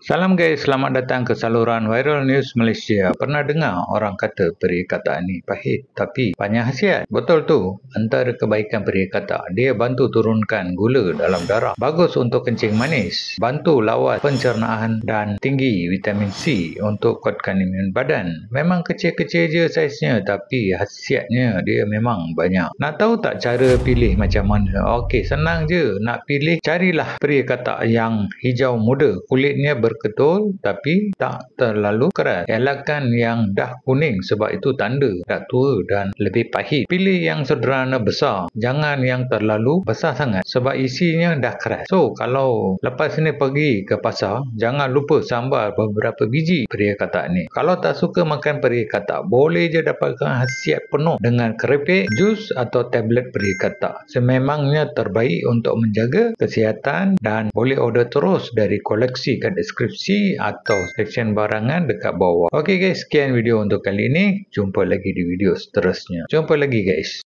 Salam guys, selamat datang ke saluran Viral News Malaysia. Pernah dengar orang kata perikataan ni pahit tapi banyak khasiat? Betul tu. Antara kebaikan perikataan, dia bantu turunkan gula dalam darah. Bagus untuk kencing manis. Bantu lawan pencernaan dan tinggi vitamin C untuk kuatkan imun badan. Memang kecil-kecil je saiznya tapi khasiatnya dia memang banyak. Nak tahu tak cara pilih macam mana? Okey, senang je. Nak pilih, carilah perikataan yang hijau muda. Kulitnya berketul tapi tak terlalu keras. Elakkan yang dah kuning sebab itu tanda dah tua dan lebih pahit. Pilih yang sederhana besar. Jangan yang terlalu besar sangat sebab isinya dah keras. So, kalau lepas ni pergi ke pasar, jangan lupa sambar beberapa biji perikataan ni. Kalau tak suka makan perikataan, boleh je dapatkan khasiat penuh dengan keripik, jus atau tablet perikataan. Sememangnya terbaik untuk menjaga kesihatan dan boleh order terus dari koleksi kat deskripsi atau seksyen barangan dekat bawah. Okey guys, sekian video untuk kali ini. Jumpa lagi di video seterusnya. Jumpa lagi guys.